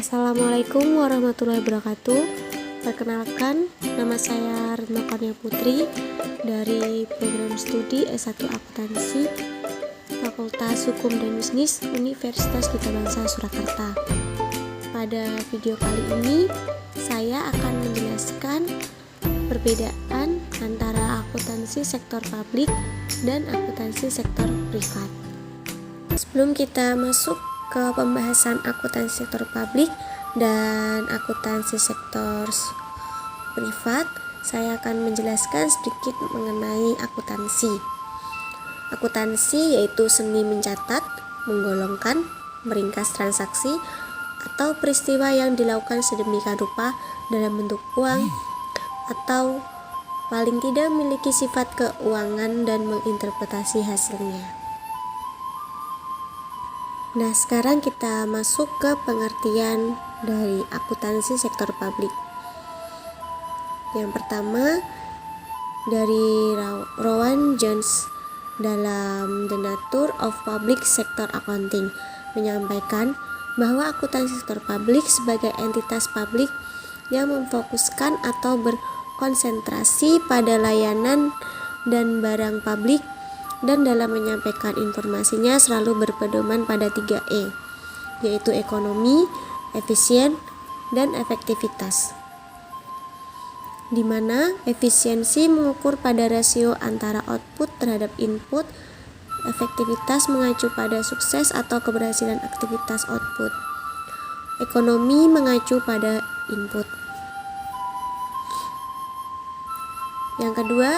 Assalamualaikum warahmatullahi wabarakatuh. Perkenalkan, nama saya Retno Kurnia Putri dari program studi S1 Akuntansi Fakultas Hukum dan Bisnis Universitas Duta Bangsa Surakarta. Pada video kali ini, saya akan menjelaskan perbedaan antara akuntansi sektor publik dan akuntansi sektor privat. Sebelum kita masuk ke pembahasan akuntansi sektor publik dan akuntansi sektor privat, saya akan menjelaskan sedikit mengenai akuntansi. Akuntansi yaitu seni mencatat, menggolongkan, meringkas transaksi atau peristiwa yang dilakukan sedemikian rupa dalam bentuk uang atau paling tidak memiliki sifat keuangan dan menginterpretasi hasilnya. Nah, sekarang kita masuk ke pengertian dari akuntansi sektor publik. Yang pertama, dari Rowan Jones dalam The Nature of Public Sector Accounting menyampaikan bahwa akuntansi sektor publik sebagai entitas publik yang memfokuskan atau berkonsentrasi pada layanan dan barang publik, dan dalam menyampaikan informasinya selalu berpedoman pada 3E, yaitu ekonomi, efisien, dan efektivitas. Di mana efisiensi mengukur pada rasio antara output terhadap input, efektivitas mengacu pada sukses atau keberhasilan aktivitas output, ekonomi mengacu pada input. Yang kedua,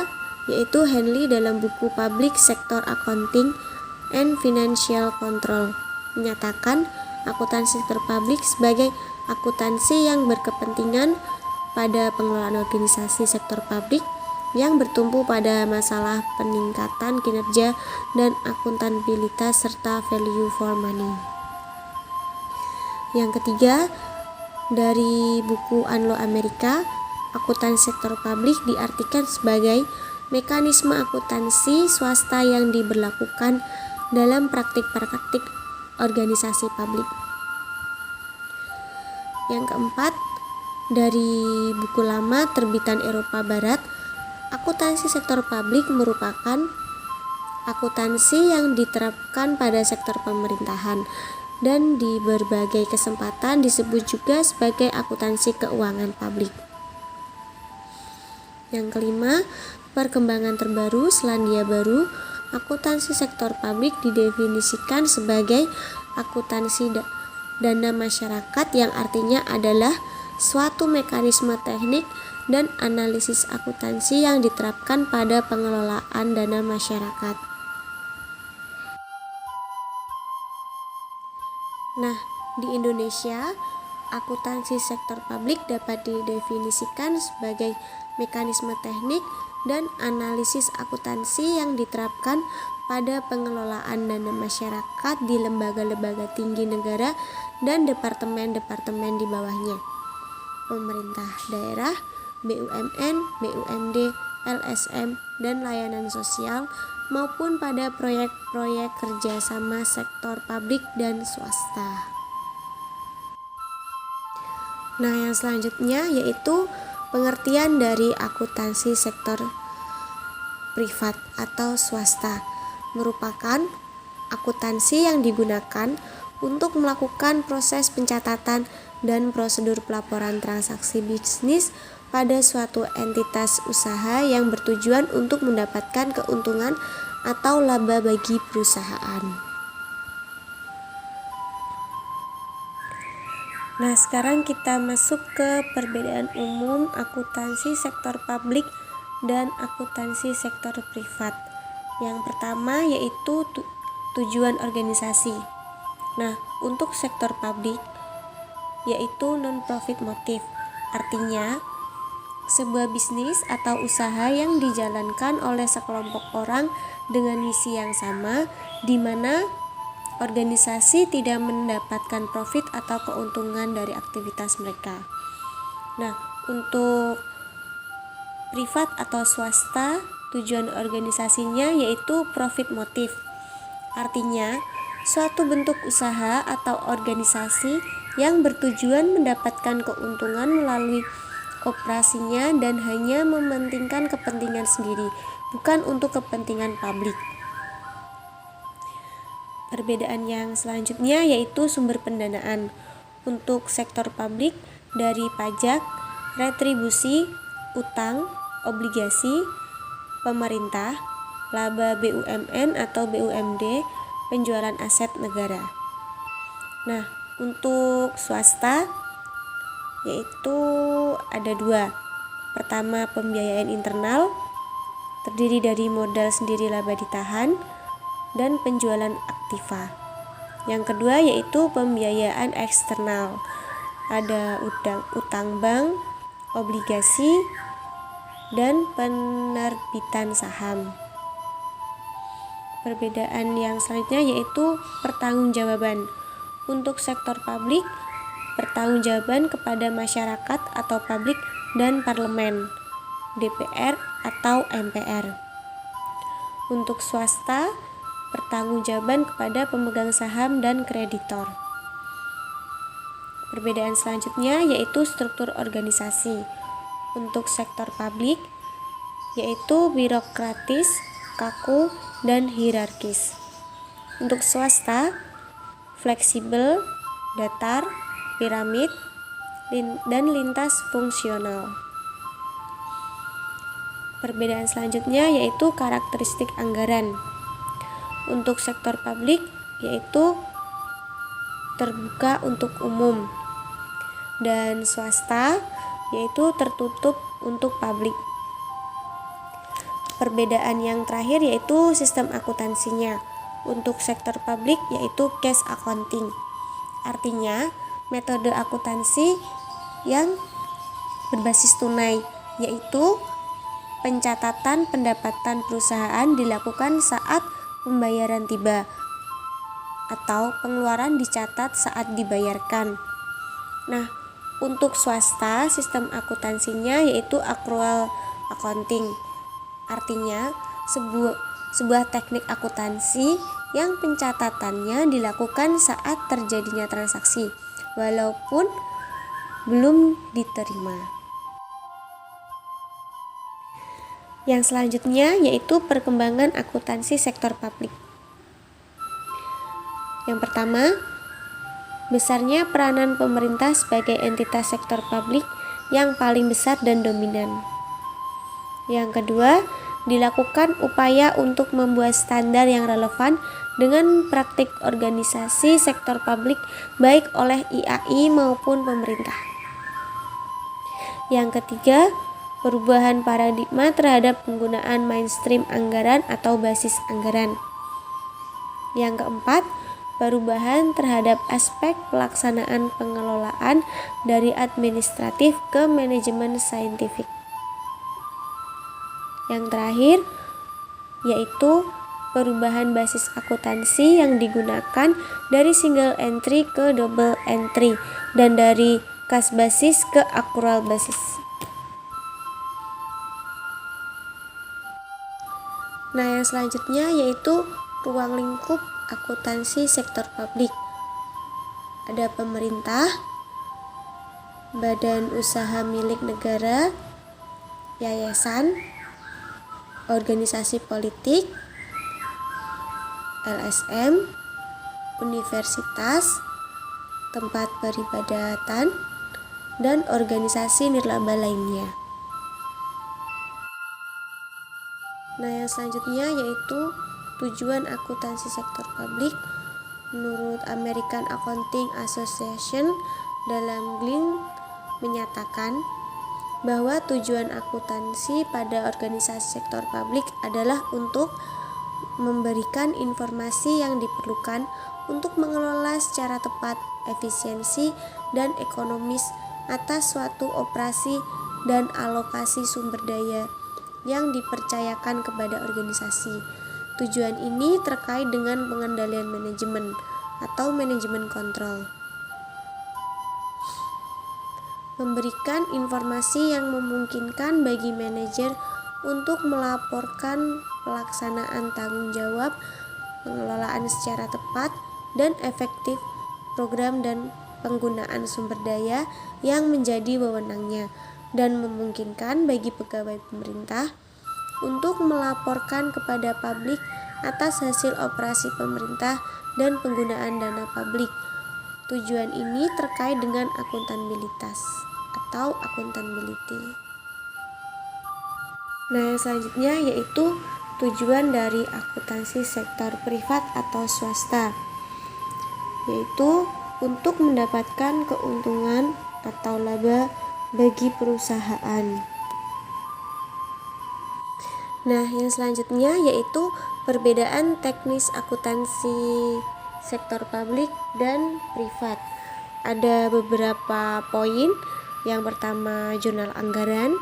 yaitu Henley dalam buku Public Sector Accounting and Financial Control menyatakan akuntansi sektor publik sebagai akuntansi yang berkepentingan pada pengelolaan organisasi sektor publik yang bertumpu pada masalah peningkatan kinerja dan akuntabilitas serta value for money. Yang ketiga, dari buku Anglo-Amerika, akuntansi sektor publik diartikan sebagai mekanisme akuntansi swasta yang diberlakukan dalam praktik-praktik organisasi publik. Yang keempat, dari buku lama terbitan Eropa Barat, akuntansi sektor publik merupakan akuntansi yang diterapkan pada sektor pemerintahan dan di berbagai kesempatan disebut juga sebagai akuntansi keuangan publik. Yang kelima, perkembangan terbaru Selandia Baru, akuntansi sektor publik didefinisikan sebagai akuntansi dana masyarakat yang artinya adalah suatu mekanisme teknik dan analisis akuntansi yang diterapkan pada pengelolaan dana masyarakat. Nah, di Indonesia, akuntansi sektor publik dapat didefinisikan sebagai mekanisme teknik dan analisis akuntansi yang diterapkan pada pengelolaan dana masyarakat di lembaga-lembaga tinggi negara dan departemen-departemen di bawahnya, pemerintah daerah, BUMN, BUMD, LSM, dan layanan sosial, maupun pada proyek-proyek kerjasama sektor publik dan swasta. Nah, yang selanjutnya yaitu pengertian dari akuntansi sektor privat atau swasta merupakan akuntansi yang digunakan untuk melakukan proses pencatatan dan prosedur pelaporan transaksi bisnis pada suatu entitas usaha yang bertujuan untuk mendapatkan keuntungan atau laba bagi perusahaan. Nah, sekarang kita masuk ke perbedaan umum akuntansi sektor publik dan akuntansi sektor privat. Yang pertama yaitu tujuan organisasi. Nah, untuk sektor publik yaitu non-profit motive. Artinya, sebuah bisnis atau usaha yang dijalankan oleh sekelompok orang dengan misi yang sama, di mana organisasi tidak mendapatkan profit atau keuntungan dari aktivitas mereka. Nah, untuk privat atau swasta, tujuan organisasinya yaitu profit motive. Artinya, suatu bentuk usaha atau organisasi yang bertujuan mendapatkan keuntungan melalui operasinya dan hanya mementingkan kepentingan sendiri, bukan untuk kepentingan publik. Perbedaan yang selanjutnya yaitu sumber pendanaan. Untuk sektor publik dari pajak, retribusi, utang, obligasi pemerintah, laba BUMN atau BUMD, penjualan aset negara. Nah, untuk swasta yaitu ada dua. Pertama, pembiayaan internal terdiri dari modal sendiri laba ditahan dan penjualan aktiva. Yang kedua yaitu pembiayaan eksternal. Ada utang bank, obligasi, dan penerbitan saham. Perbedaan yang selanjutnya yaitu pertanggungjawaban. Untuk sektor publik, pertanggungjawaban kepada masyarakat atau publik dan parlemen, DPR atau MPR. Untuk swasta, pertanggungjawaban kepada pemegang saham dan kreditor. Perbedaan selanjutnya yaitu struktur organisasi. Untuk sektor publik yaitu birokratis, kaku, dan hierarkis. Untuk swasta, fleksibel, datar, piramid, dan lintas fungsional. Perbedaan selanjutnya yaitu karakteristik anggaran. Untuk sektor publik yaitu terbuka untuk umum, dan swasta yaitu tertutup untuk publik. Perbedaan yang terakhir yaitu sistem akuntansinya. Untuk sektor publik yaitu cash accounting. Artinya metode akuntansi yang berbasis tunai, yaitu pencatatan pendapatan perusahaan dilakukan saat pembayaran tiba atau pengeluaran dicatat saat dibayarkan. Nah, untuk swasta sistem akuntansinya yaitu accrual accounting. Artinya sebuah teknik akuntansi yang pencatatannya dilakukan saat terjadinya transaksi walaupun belum diterima. Yang selanjutnya yaitu perkembangan akuntansi sektor publik. Yang pertama, besarnya peranan pemerintah sebagai entitas sektor publik yang paling besar dan dominan. Yang kedua, dilakukan upaya untuk membuat standar yang relevan dengan praktik organisasi sektor publik baik oleh IAI maupun pemerintah. Yang ketiga, perubahan paradigma terhadap penggunaan mainstream anggaran atau basis anggaran. Yang keempat, perubahan terhadap aspek pelaksanaan pengelolaan dari administratif ke manajemen saintifik. Yang terakhir yaitu perubahan basis akuntansi yang digunakan dari single entry ke double entry dan dari kas basis ke accrual basis. Nah, yang selanjutnya yaitu ruang lingkup akuntansi sektor publik. Ada pemerintah, badan usaha milik negara, yayasan, organisasi politik, LSM, universitas, tempat peribadatan, dan organisasi nirlaba lainnya. Nah, yang selanjutnya yaitu tujuan akuntansi sektor publik. Menurut American Accounting Association dalam GLIN menyatakan bahwa tujuan akuntansi pada organisasi sektor publik adalah untuk memberikan informasi yang diperlukan untuk mengelola secara tepat, efisiensi, dan ekonomis atas suatu operasi dan alokasi sumber daya yang dipercayakan kepada organisasi. Tujuan ini terkait dengan pengendalian manajemen atau manajemen kontrol. Memberikan informasi yang memungkinkan bagi manajer untuk melaporkan pelaksanaan tanggung jawab, pengelolaan secara tepat dan efektif program dan penggunaan sumber daya yang menjadi wewenangnya dan memungkinkan bagi pegawai pemerintah untuk melaporkan kepada publik atas hasil operasi pemerintah dan penggunaan dana publik. Tujuan ini terkait dengan akuntabilitas atau accountability. Nah, yang selanjutnya yaitu tujuan dari akuntansi sektor privat atau swasta, yaitu untuk mendapatkan keuntungan atau laba bagi perusahaan. Nah, yang selanjutnya yaitu perbedaan teknis akuntansi sektor publik dan privat. Ada beberapa poin. Yang pertama, jurnal anggaran,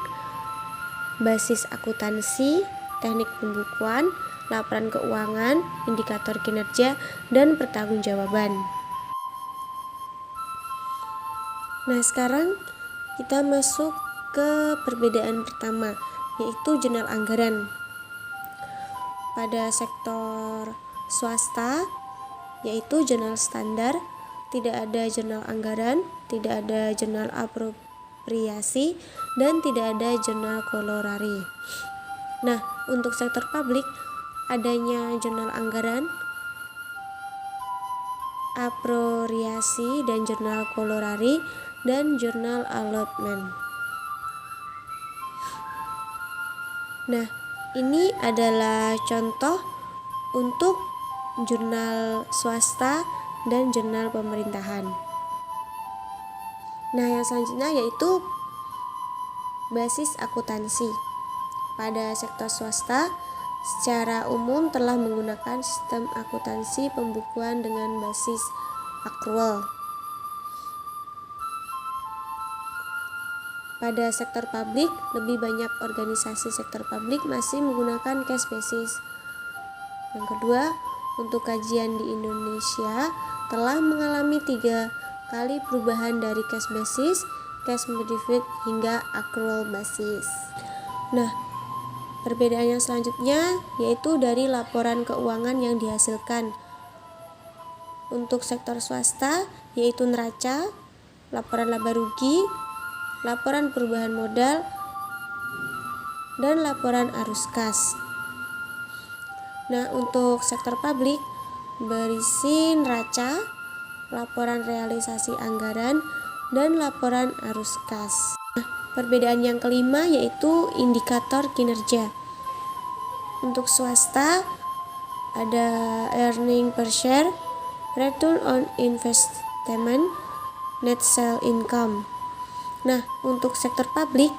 basis akuntansi, teknik pembukuan, laporan keuangan, indikator kinerja, dan pertanggungjawaban. Nah, sekarang kita masuk ke perbedaan pertama, yaitu jurnal anggaran. Pada sektor swasta, yaitu jurnal standar, tidak ada jurnal anggaran, tidak ada jurnal apropriasi, dan tidak ada jurnal kolorari. Nah, untuk sektor publik adanya jurnal anggaran, apropriasi, dan jurnal kolorari, dan jurnal allotment. Nah, ini adalah contoh untuk jurnal swasta dan jurnal pemerintahan. Nah, yang selanjutnya yaitu basis akuntansi. Pada sektor swasta, secara umum telah menggunakan sistem akuntansi pembukuan dengan basis accrual. Pada sektor publik, lebih banyak organisasi sektor publik masih menggunakan cash basis. Yang kedua, untuk kajian di Indonesia telah mengalami 3 kali perubahan dari cash basis, cash modified, hingga accrual basis. Nah, perbedaan yang selanjutnya yaitu dari laporan keuangan yang dihasilkan. Untuk sektor swasta yaitu neraca, laporan laba rugi, laporan perubahan modal, dan laporan arus kas. Nah, untuk sektor publik berisi neraca, laporan realisasi anggaran, dan laporan arus kas. Nah, perbedaan yang kelima yaitu indikator kinerja. Untuk swasta ada earning per share, return on investment, net sale income. Nah, untuk sektor publik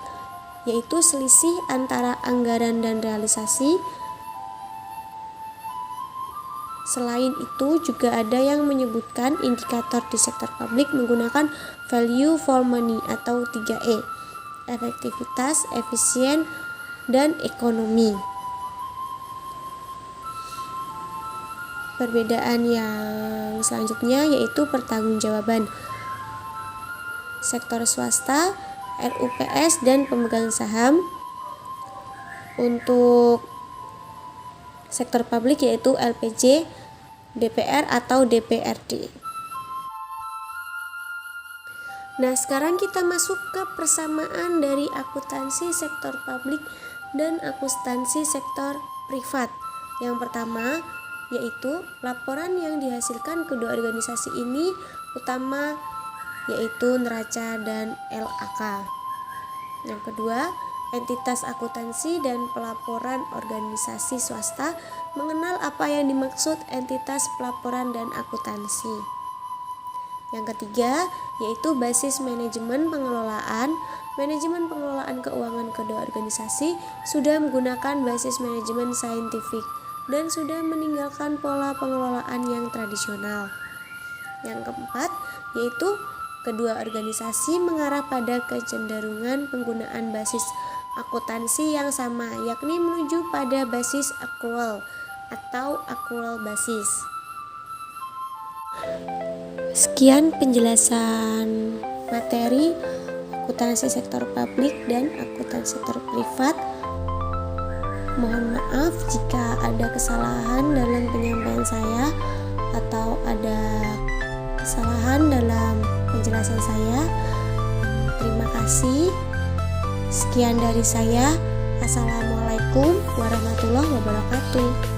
yaitu selisih antara anggaran dan realisasi. Selain itu juga ada yang menyebutkan indikator di sektor publik menggunakan value for money atau 3E, efektivitas, efisien, dan ekonomi. Perbedaan yang selanjutnya yaitu pertanggungjawaban. Sektor swasta, RUPS, dan pemegang saham. Untuk sektor publik yaitu LPJ, DPR atau DPRD. Nah, sekarang kita masuk ke persamaan dari akuntansi sektor publik dan akuntansi sektor privat. Yang pertama yaitu laporan yang dihasilkan kedua organisasi ini utama yaitu neraca dan LAK. Yang kedua, entitas akuntansi dan pelaporan organisasi swasta mengenal apa yang dimaksud entitas pelaporan dan akuntansi. Yang ketiga, yaitu basis manajemen pengelolaan. Manajemen pengelolaan keuangan kedua organisasi sudah menggunakan basis manajemen saintifik dan sudah meninggalkan pola pengelolaan yang tradisional. Yang keempat, yaitu kedua organisasi mengarah pada kecenderungan penggunaan basis akuntansi yang sama, yakni menuju pada basis accrual atau accrual basis. Sekian penjelasan materi akuntansi sektor publik dan akuntansi sektor privat. Mohon maaf jika ada kesalahan dalam penyampaian saya atau ada kesalahan dalam penjelasan saya. Terima kasih. Sekian dari saya. Assalamualaikum warahmatullahi wabarakatuh.